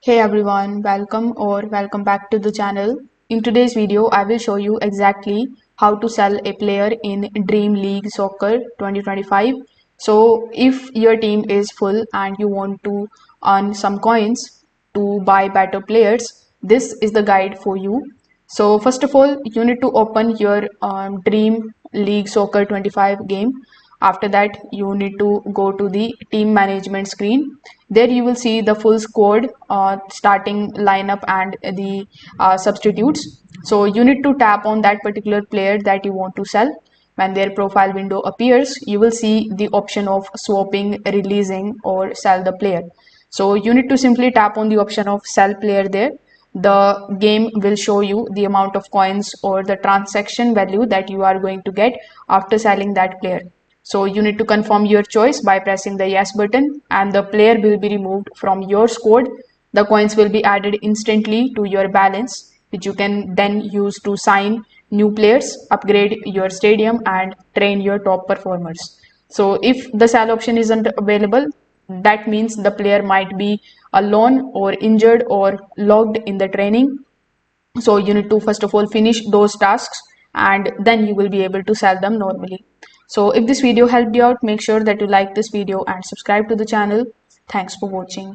Hey everyone, welcome back to the channel. In today's video, I will show you exactly how to sell a player in Dream League Soccer 2025. So if your team is full and you want to earn some coins to buy better players, this is the guide for you. So first of all, you need to open your Dream League Soccer 25 game. After that, you need to go to the team management screen. There you will see the full squad, starting lineup and the substitutes. So you need to tap on that particular player that you want to sell. When their profile window appears, you will see the option of swapping, releasing, or sell the player. So you need to simply tap on the option of sell player there. The game will show you the amount of coins or the transaction value that you are going to get after selling that player. So you need to confirm your choice by pressing the yes button, and the player will be removed from your squad. The coins will be added instantly to your balance, which you can then use to sign new players, upgrade your stadium, and train your top performers. So if the sell option isn't available, that means the player might be alone or injured or logged in the training. So you need to first of all finish those tasks, and then you will be able to sell them normally. So if this video helped you out, make sure that you like this video and subscribe to the channel. Thanks for watching.